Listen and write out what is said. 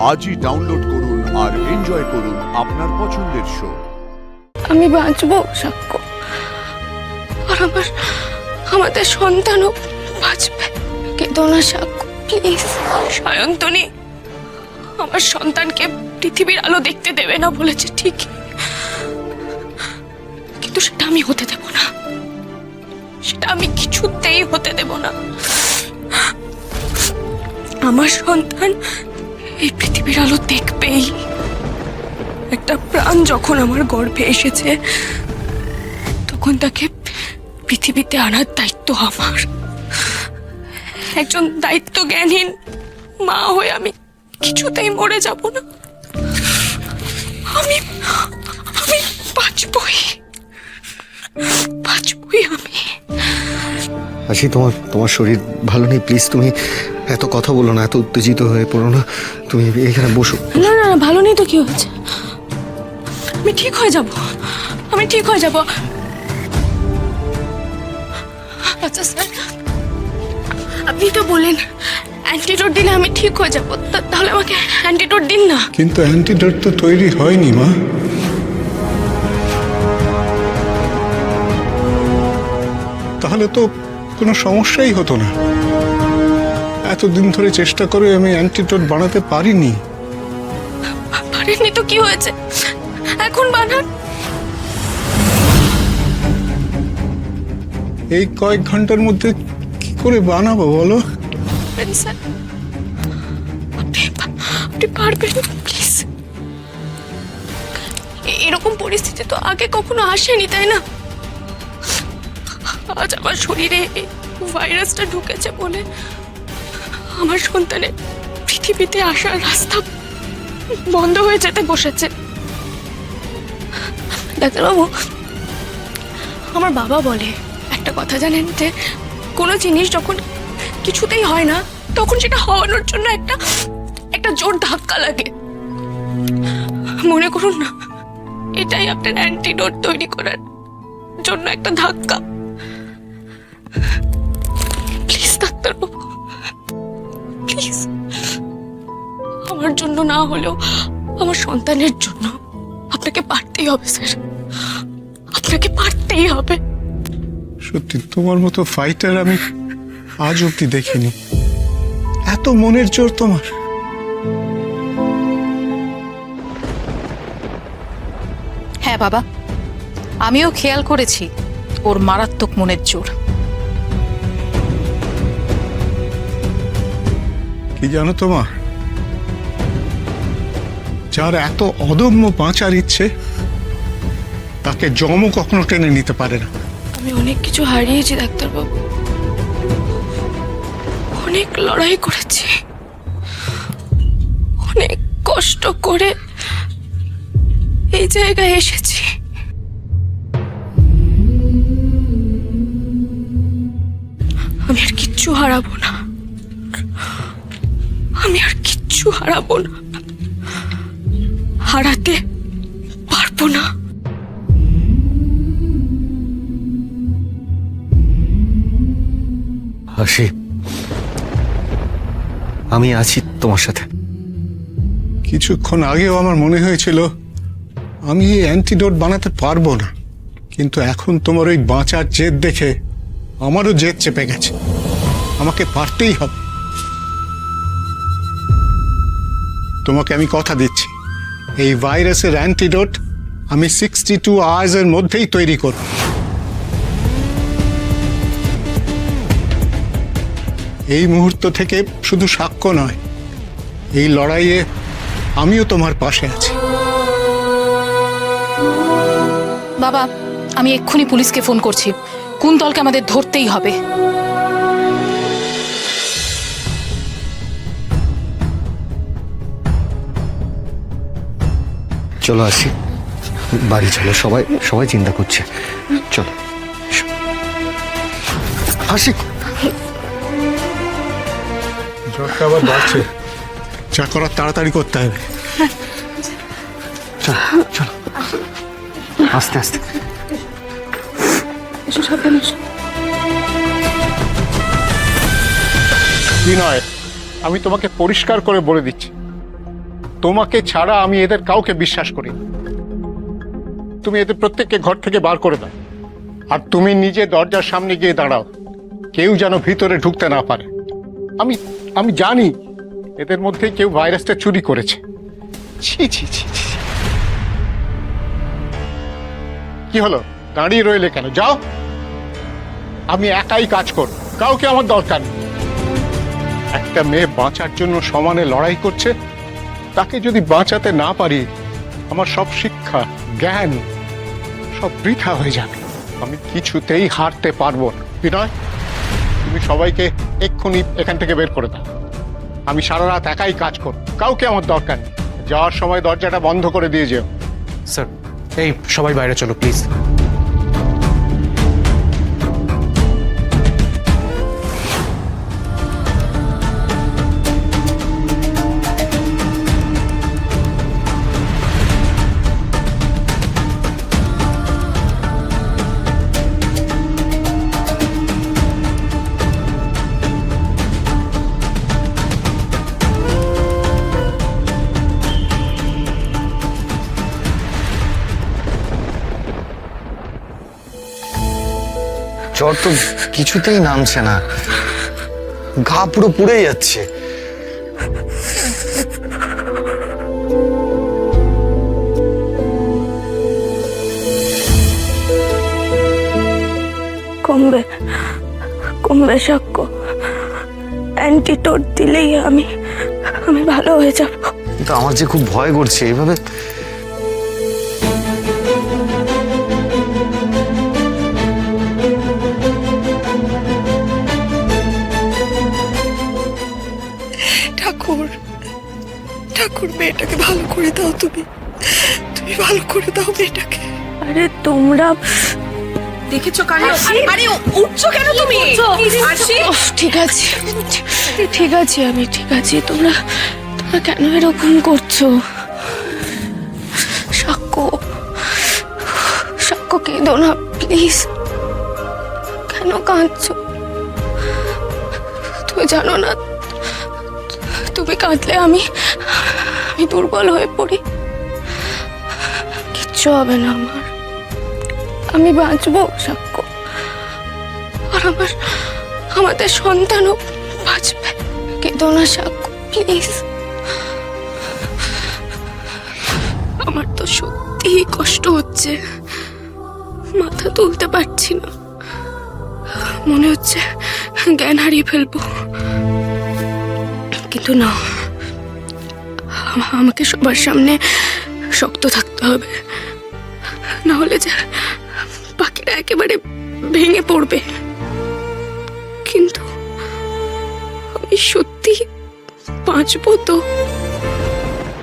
আজই ডাউনলোড করুন আর এনজয় করুন আপনার পছন্দের শো। আমি বাঁচবো সাক্ষ্য, আর আমাদের সন্তানও বাঁচবে। কেঁদো না সাক্ষ্য, প্লিজ। সায়ন্তনী আমার সন্তানকে পৃথিবীর আলো দেখতে দেবে না বলেছে ঠিক, কিন্তু সেটা আমি হতে দেব না, সেটা আমি কিছুতেই হতে দেব না। আমার সন্তান এই পৃথিবীর আলো দেখবেই। একটা প্রাণ যখন আমার গর্ভে এসেছে, তখন তাকে পৃথিবীতে আনার দায়িত্ব আমার। একজন দায়িত্ব জ্ঞানহীন মা হয়ে আমি কিছুতেই মরে যাব না। আমি আমি বাঁচবই, বাঁচবই আমি। আশি, তোমার শরীর ভালো নেই, প্লিজ তুমি এত কথা বলো না, এত উত্তেজিত হয়ে পড়ো না। তুমি এখানে বসো। না না না, ভালো নেই তো কি হয়েছে? আমি ঠিক হয়ে যাব, আমি ঠিক হয়ে যাব। আচ্ছা স্যার, আপনি তো বলেন অ্যান্টিডোট দিলে আমি ঠিক হয়ে যাব, তাহলে আমাকে অ্যান্টিডোট দিন না। কিন্তু অ্যান্টিডোট তো তৈরি হয়নি মা। তাহলে তো কোনো সমস্যাই হতো না। এতদিন ধরে চেষ্টা করে আমি অ্যান্টিডোট বানাতে পারিনি। পারেননি তো কি হয়েছে, এখন বানান। এই কয়েক ঘন্টার মধ্যে কি করে বানাবো বলো? স্যার আপনি পারবেন প্লিজ। এরকম পরিস্থিতি তো আগে কখনো আসেনি, তাই না? আজ আমার শরীরে ভাইরাসটা ঢুকেছে বলে আমার সন্তানের পৃথিবীতে আসার রাস্তা বন্ধ হয়ে যেতে বসেছে। ডাক্তারবাবু, আমার বাবা বলে একটা কথা জানেন, যে কোনো জিনিস যখন কিছুতেই হয় না, তখন সেটা হওয়ানোর জন্য একটা জোর ধাক্কা লাগে। মনে করুন না, এটাই আপনার অ্যান্টিডোট তৈরি করার জন্য একটা ধাক্কা। প্লিজ ডাক্তারবাবু, প্লিজ, আমার জন্য না হলেও আমার সন্তানের জন্য আপনাকে পারতেই হবে স্যার, আপনাকে পারতেই হবে। সত্যি তোমার মতো ফাইটার আমি আজ অব্দি দেখিনি। এত মনের জোর তোমার। হ্যাঁ বাবা, আমিও খেয়াল করেছি ওর মারাত্মক মনের জোর। কি জানো তো মা, যার এত অদম্য বাঁচার ইচ্ছে, তাকে জমও কখনো টেনে নিতে পারে না। আমি অনেক কিছু হারিয়েছি ডাক্তারবাবু, অনেক লড়াই করেছি, অনেক কষ্ট করে এই জায়গায় এসেছি। আমি আর কিচ্ছু হারাবো না, আমি আর কিচ্ছু হারাবো না, হারাতে পারবো না। আশি, আমি আছি তোমার সাথে। কিছুক্ষণ আগেও আমার মনে হয়েছিল আমি এই অ্যান্টিডোট বানাতে পারবো না, কিন্তু এখন তোমার ওই বাঁচার জেদ দেখে আমারও জেদ চেপে গেছে। আমাকে পারতেই হবে। তোমাকে আমি কথা দিচ্ছি, এই ভাইরাসের অ্যান্টিডোট আমি 62 আওয়ার্সের মধ্যেই তৈরি করব। এই মুহূর্ত থেকে শুধু সাক্ষ্য নয়, এই লড়াইয়ে আমিও তোমার পাশে আছি। বাবা, আমি এক্ষুনি পুলিশকে ফোন করছি। কুন্তলকে আমাদের ধরতেই হবে। চলো আসি, বাড়ি চলো। সবাই চিন্তা করছে। চলো আসি। জ্বরটা আবার বাড়ছে, যা করার তাড়াতাড়ি করতে হবে। চলো চলো, আস্তে আস্তে। বিনয়, আমি তোমাকে পরিষ্কার করে বলে দিচ্ছি, তোমাকে ছাড়া আমি এদের কাউকে বিশ্বাস করি না। তুমি এদের প্রত্যেককে ঘর থেকে বার করে দাও, আর তুমি নিজে দরজার সামনে গিয়ে দাঁড়াও, কেউ যেন ভিতরে ঢুকতে না পারে। আমি আমি জানি এদের মধ্যে কেউ ভাইরাসটা চুরি করেছে। ছি ছি ছি ছি। কি হলো, দাঁড়িয়ে রইলে কেন? যাও, আমি একাই কাজ করব, কাউকে আমার দরকার নেই। একটা মেয়ে বাঁচার জন্য সমানে লড়াই করছে, তাকে যদি বাঁচাতে না পারি, আমার সব শিক্ষা জ্ঞান সব বৃথা হয়ে যাবে। আমি কিছুতেই হারতে পারবো না। বিনয়, তুমি সবাইকে এক্ষুনি এখান থেকে বের করে দাও। আমি সারা রাত একাই কাজ করব, কাউকে আমার দরকার নেই। যাওয়ার সময় দরজাটা বন্ধ করে দিয়ে যেও। স্যার, এই সবাই বাইরে চলো প্লিজ। জ্বর তো কিছুতেই নামছে না, গা পুরো পুড়ে যাচ্ছে। কমবে কমবে সাক্ষ্য, অ্যান্টিডোট দিলেই আমি ভালো হয়ে যাব। কিন্তু আমার যে খুব ভয় করছে এইভাবে। ঠাকুর ঠাকুর, মেয়েটাকে ভালো করে দাও, তুমি ভালো করে দাও মেয়েটাকে। আরে তোমরা দেখেছো কাণ্ড? আরে উঠছো কেন তুমি? ঠিক আছে ঠিক আছে, আমি ঠিক আছি। তোমরা কেন এরকম করছো? সাক্ষ্য কেঁদো না প্লিজ। কেন কাঁদছো? তুমি জানো না, তুমি কাঁদলে আমি দুর্বল হয়ে পড়ি। কিচ্ছু হবে না আমার, আমি বাঁচবো সাক্ষ্য, আর আমাদের সন্তানও বাঁচবে। কেঁদো না সাক্ষ্য প্লিজ। আমার তো সত্যিই কষ্ট হচ্ছে, মাথা তুলতে পারছি না, মনে হচ্ছে জ্ঞান হারিয়ে ফেলবো। কিন্তু না, আমাকে সবার সামনে শক্ত থাকতে হবে, না হলে যে বাকিরা একেবারে ভেঙে পড়বে। কিন্তু আমি সত্যি বাঁচবো তো?